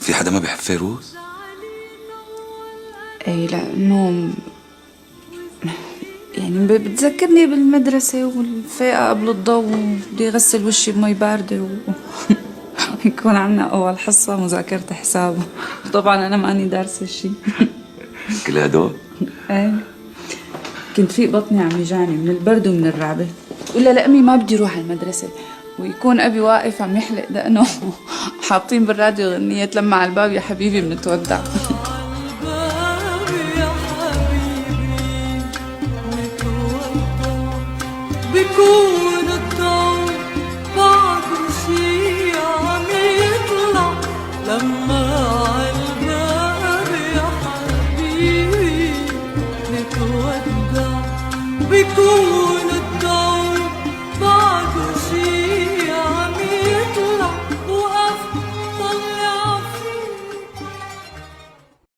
في حدا ما بيحب فيروز؟ اي لانه يعني بتذكرني بالمدرسة والفاقة قبل الضوء وبدي اغسل وشي بمي باردة يكون عنا اول حصة مذاكرة حساب. طبعا انا ماني دارسة شي. كل هدول؟ ايه كنت في بطني عم يجاني من البرد ومن الرعبة، ولا لأمي ما بدي روح على المدرسة، ويكون أبي واقف عم يحلق دقنه حاطين بالراديو غنية لما على الباب يا حبيبي بنتودع. بيكون الضوء بعده شي عم يطلع لما